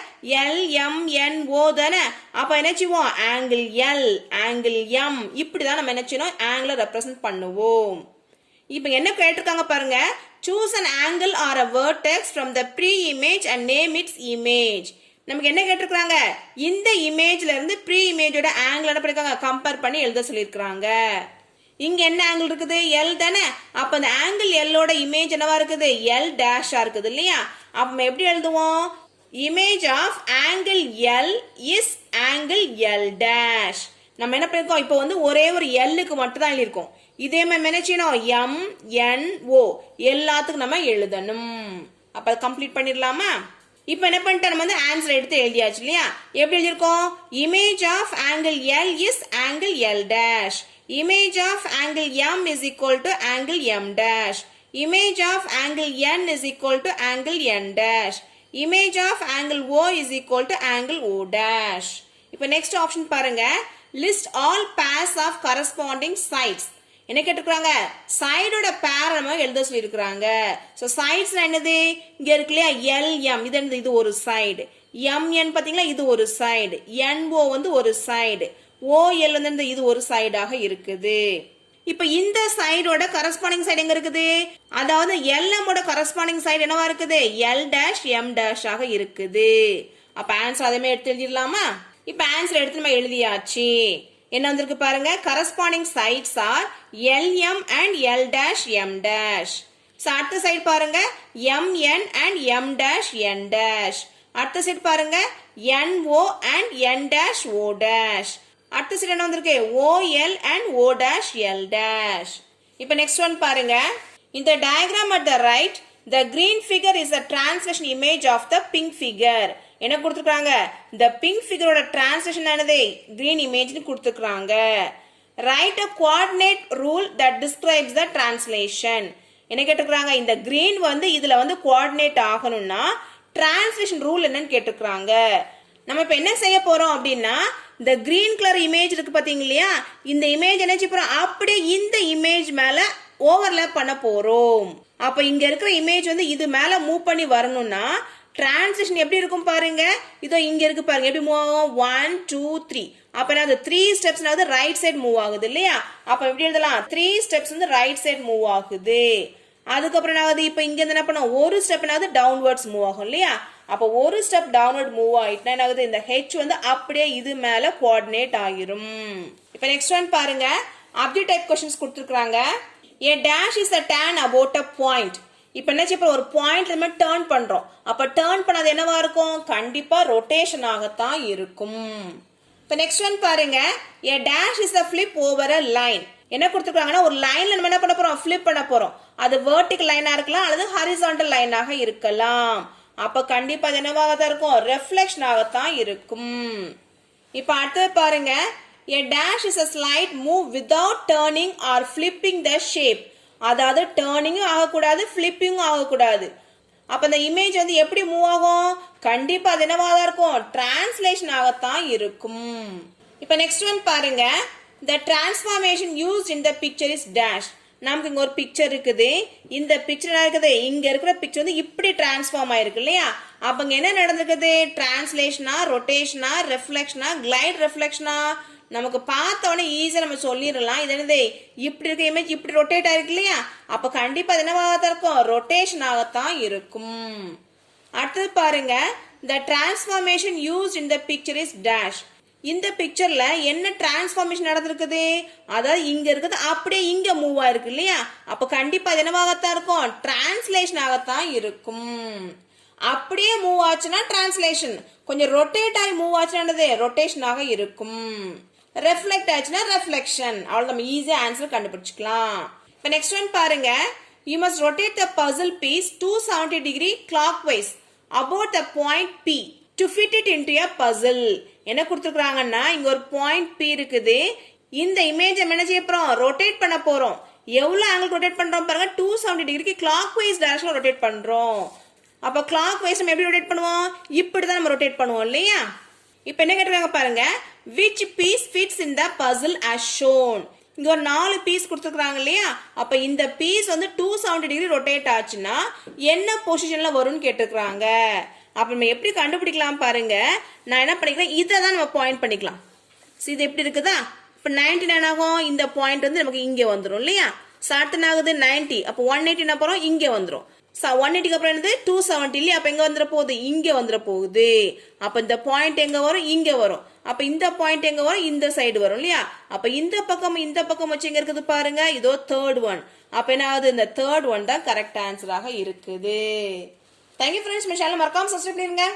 S1: எல் எம் என் ஓ தானே அப்ப என்ன செய்வோம் ஆங்கிள் எல் ஆங்கிள் எம் இப்படிதான் நம்ம என்ன செய்யணும் ஆங்கிளை ரெப்ரசன்ட் பண்ணுவோம் இப்ப என்ன கேட்டிருக்காங்க பாருங்க choose an angle or a vertex from the pre-image and name its image நமக்கு என்ன கேட்டிருக்காங்க இந்த இமேஜ்ல இருந்து ப்ரீ இமேஜோட ஆங்கிள் என்ன பண்ணிருக்காங்க கம்பேர் பண்ணி எழுத சொல்லியிருக்காங்க இங்க என்ன ஆங்கிள் இருக்குது எல் தானே அப்ப அந்த ஆங்கிள் எல்லோட இமேஜ் என்னவா இருக்குது எல் டேஷா இருக்குது இல்லையா அப்ப எப்படி எழுதுவோம் image of angle L is angle L dash நம்ம என்ன பண்ணிருக்கோம் இப்போ வந்து ஒரே ஒரு எல்லுக்கு மட்டும் தான் எழுதிருக்கோம் இதே மாதிரி என்ன செய்யணும் எம் என் ஓ எல்லாத்துக்கும் நம்ம எழுதணும் அப்ப அதை கம்ப்ளீட் பண்ணிடலாமா இப்போ என்ன பண்ணிட்டோம் நம்ம வந்து ஆன்சர் எடுத்து எழுதியாச்சு இல்லையா எப்படி எழுதிருக்கோம் image of angle L is angle L dash image of angle m is equal to angle m dash image of angle n is equal to angle n dash image of angle o is equal to angle o dash இப்போ next option பாருங்க list all pairs of corresponding sides. என்ன கேட்டிருக்காங்க? சைடோட பேர் நம்ம எழுத சொல்லியிருக்கிறாங்க. ஸோ சைட்ஸ் என்னது? இங்க இருக்கு இல்லையா LM, இது என்னது? இது ஒரு சைடு. MN பாத்தீங்களா, இது ஒரு சைடு. NO வந்து ஒரு சைடு. OL வந்து இது ஒரு சைடாக இருக்குது. இப்ப இந்த சைடோட கரஸ்பாண்டிங் சைடு எங்க இருக்குது? அதாவது LM ஓட கரஸ்பாண்டிங் சைடு என்னவா இருக்குது? L', M' ஆக இருக்குது. அப்ப ஆன்சர் அதே மாதிரி எடுத்து எழுதிடலாமா? இப்ப ஆன்சர் எடுத்து நம்ம எழுதியாச்சு. என்ன வந்திருக்கு பாருங்க, corresponding sides are LM and L', M'. So அடுத்த சைடு பாருங்க MN and M', அடுத்த சைடு பாருங்க NO and N', O'. அடுத்த சைடு என்ன வந்திருக்கு? OL and O', L'. இப்ப நெக்ஸ்ட் ஒன் பாருங்க. In the diagram at the right, the green figure is a translation image of the pink figure. என்ன கொடுத்துருக்காங்க? the pink figureோட translation என்னது? green image கொடுத்துருக்காங்க. Write a coordinate rule that describes the translation. என்ன கேட்டுக்கிறாங்க? இந்த green வந்து இதுல வந்து coordinate ஆகணும்னா translation rule என்னன்னு கேட்டுக்கிறாங்க. நம்ம இப்ப என்ன செய்ய போறோம் அப்படின்னா, இந்த கிரீன் கலர் இமேஜ் இருக்கு பாத்தீங்க இல்லையா, இந்த இமேஜ் என்ன செய்ய போறோம்? அப்படியே இந்த இமேஜ் மேல ஓவர்லாப் பண்ண போறோம். அப்ப இங்க இருக்கிற இமேஜ் வந்து இது மேல மூவ் பண்ணி வரணும்னா டிரான்சிஷன் எப்படி இருக்கும் பாருங்க. இதோ இங்க இருக்கு பாருங்க, எப்படி மூவ் ஆகும்? 1 2 3. அப்ப அது 3 ஸ்டெப்ஸ்னாவது ரைட் சைடு மூவ் ஆகுது இல்லையா? அப்ப எப்படி எழுதலாம்? 3 ஸ்டெப்ஸ் வந்து ரைட் சைடு மூவ் ஆகுது. அதுக்கப்புறம் என்ன ஆகுது? இப்ப இங்க இருந்து என்ன பண்ணும்? ஒரு ஸ்டெப்னாவது டவுன்வர்ட்ஸ் மூவ் ஆகும் இல்லையா? அப்ப ஒரு ஸ்டெப் டவுன்வர்ட் மூவ் ஆயிட்டுனா என்ன ஆகுது? இந்த H வந்து அப்படியே இது மேல கோஆர்டினேட் ஆகிரும். இப்ப நெக்ஸ்ட் ஒன் பாருங்க. ஆப்ஜெக்ட் டைப் क्वेश्चंस கொடுத்திருக்காங்க. A dash is a tan about a point. இப்ப என்ன செய்ய ஒரு பாயிண்ட்ல நம்ம டர்ன் பண்றோம். அப்ப டர்ன் பண்ணது என்னவா இருக்கும்? கண்டிப்பா ரொட்டேஷன் ஆகத்தான் இருக்கும். இப்ப நெக்ஸ்ட் ஒன் பாருங்க. A dash is a flip over a line. என்ன கொடுத்திருக்காங்கன்னா, ஒரு லைன்ல நம்ம என்ன பண்ண போறோம்? ஃபிளிப் பண்ண போறோம். அது வெர்டிகல் லைனா இருக்கலாம் அல்லது ஹாரிசான்டல் லைனாக இருக்கலாம். அப்ப கண்டிப்பா அது என்னவாக தான் இருக்கும்? ரெஃப்ளெக்ஷன் ஆகத்தான் இருக்கும். இப்ப அடுத்து பாருங்க. A dash is a slight move without turning or flipping the shape. அதாவது டர்னிங்கும் ஆகக்கூடாது, ஃபிளிப்பிங்கும் ஆகக்கூடாது. அப்ப இந்த இமேஜ் வந்து எப்படி மூவ் ஆகும்? கண்டிப்பா அது என்னவா தான் இருக்கும்? டிரான்ஸ்லேஷன் ஆகத்தான் இருக்கும். இப்ப நெக்ஸ்ட் ஒன் பாருங்க. The transformation used in the picture is dash. நமக்கு இங்க ஒரு பிக்சர் இருக்குது. இந்த பிக்சர் என்ன இருக்குது? இங்க இருக்கிற பிக்சர் வந்து இப்படி டிரான்ஸ்ஃபார்ம் ஆயிருக்கு இல்லையா? அப்ப என்ன நடந்துக்குது? டிரான்ஸ்லேஷனா, ரொட்டேஷனா, ரெஃப்ளெக்ஷனா, கிளைட் ரெஃப்ளெக்ஷனா? நமக்கு பார்த்த உடனே ஈஸியா நம்ம சொல்லிடலாம். இது என்னது? இப்படி இருக்க இமேஜ் இப்படி ரொட்டேட் ஆயிருக்கு இல்லையா? அப்ப கண்டிப்பா அது என்னவாகத்தான் இருக்கும்? ரொட்டேஷன் ஆகத்தான் இருக்கும். அடுத்தது பாருங்க. The transformation used in the picture is dash. இந்த பிக்சர்ல என்ன டிரான்ஸ்ஃபார்மேஷன் நடந்திருக்குது? அதாவது இங்க இருக்குது அப்படியே இங்க மூவ் ஆயிருக்கு இல்லையா? அப்ப கண்டிப்பா இது என்னவாகத்தான் இருக்கும்? டிரான்ஸ்லேஷன் ஆகத்தான் இருக்கும். அப்படியே மூவ் ஆச்சுன்னா டிரான்ஸ்லேஷன், கொஞ்சம் ரொட்டேட் ஆகி மூவ் ஆச்சுன்னா ரொட்டேஷன் ஆக இருக்கும். ரெஃப்ளெக்ட் ஆச்சுன்னா ரெஃப்ளெக்ஷன். அவ்வளவு நம்ம ஈஸியா ஆன்சர் கண்டுபிடிச்சுக்கலாம். இப்ப நெக்ஸ்ட் ஒன் பாருங்க. You must rotate the puzzle piece 270 degree clockwise about the point P to fit it into a puzzle. என்ன கொடுத்துருக்காங்கன்னா, இங்க ஒரு பாயிண்ட் P இருக்குது. இந்த இமேஜ் என்ன செய்ய போறோம்? ரொட்டேட் பண்ண போறோம். எவ்வளவு ஆங்கிள் ரொட்டேட் பண்றோம் பாருங்க? 270 டிகிரிக்கு கிளாக்வைஸ் டைரக்ஷன்ல ரொட்டேட் பண்றோம். அப்ப கிளாக்வைஸ் நம்ம எப்படி ரொட்டேட் பண்ணுவோம்? இப்படிதான் நம்ம ரொட்டேட் பண்ணுவோம் இல்லையா? இப்ப என்ன கேட்டிருக்காங்க பாருங்க. which piece fits in the puzzle as shown. இங்க ஒரு 4 பீஸ் கொடுத்துருக்காங்க இல்லையா? அப்ப இந்த பீஸ் வந்து 270 டிகிரி ரொட்டேட் ஆச்சுன்னா என்ன பொசிஷன்ல வரும்னு கேட்டிருக்காங்க. அப்ப நம்ம எப்படி கண்டுபிடிக்கலாம் பாருங்க. நான் என்ன பண்ணிக்கிறேன்? இதை தான் நம்ம பாயிண்ட் பண்ணிக்கலாம். இது எப்படி இருக்குதா? இப்ப 99 ஆகும். இந்த பாயிண்ட் வந்து நமக்கு இங்க வந்துடும் இல்லையா? அடுத்து ஆகுது 90. அப்ப 180 என்ன போறோம்? இங்க வந்துடும். 180க்கு அப்புறம் என்னது? 270 இல்லையா? அப்ப எங்க வந்துட போகுது? இங்க வந்துட போகுது. அப்ப இந்த பாயிண்ட் எங்க வரும்? இங்க வரும். அப்ப இந்த பாயிண்ட் எங்க வரும்? இந்த சைடு வரும் இல்லையா? அப்ப இந்த பக்கம் வச்சு எங்க இருக்குது பாருங்க. இதோ தேர்ட் ஒன். அப்ப என்ன ஆகுது? இந்த தேர்ட் ஒன் தான் கரெக்ட் ஆன்சராக இருக்குது. Thank you friends. நம்ம சேனல் மறக்காம சப்ஸ்கிரைப் பண்ணிருங்க.